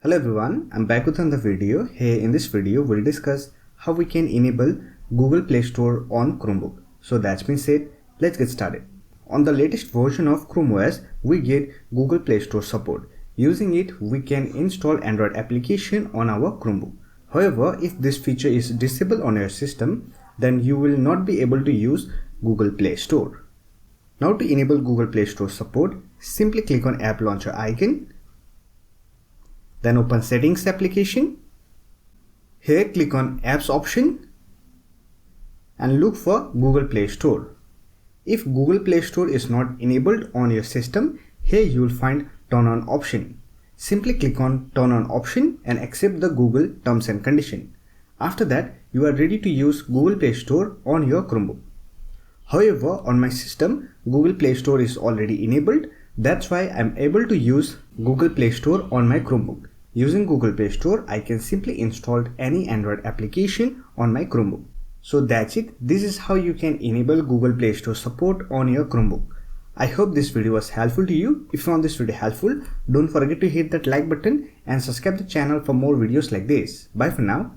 Hello everyone, I'm back with another video. Here in this video we'll discuss how we can enable Google Play Store on Chromebook. So that's been said, let's get started. On the latest version of Chrome OS, we get Google Play Store support. Using it, we can install Android application on our Chromebook. However, if this feature is disabled on your system, then you will not be able to use Google Play Store. Now to enable Google Play Store support, simply click on App Launcher icon. Then open Settings application. Here click on Apps option and look for Google Play Store. If Google Play Store is not enabled on your system, here you will find Turn On option. Simply click on Turn On option and accept the Google terms and condition. After that, you are ready to use Google Play Store on your Chromebook. However, on my system, Google Play Store is already enabled. That's why I'm able to use Google Play Store on my Chromebook. Using Google Play Store, I can simply install any Android application on my Chromebook. So that's it. This is how you can enable Google Play Store support on your Chromebook. I hope this video was helpful to you. If you found this video helpful, don't forget to hit that like button and subscribe the channel for more videos like this. Bye for now.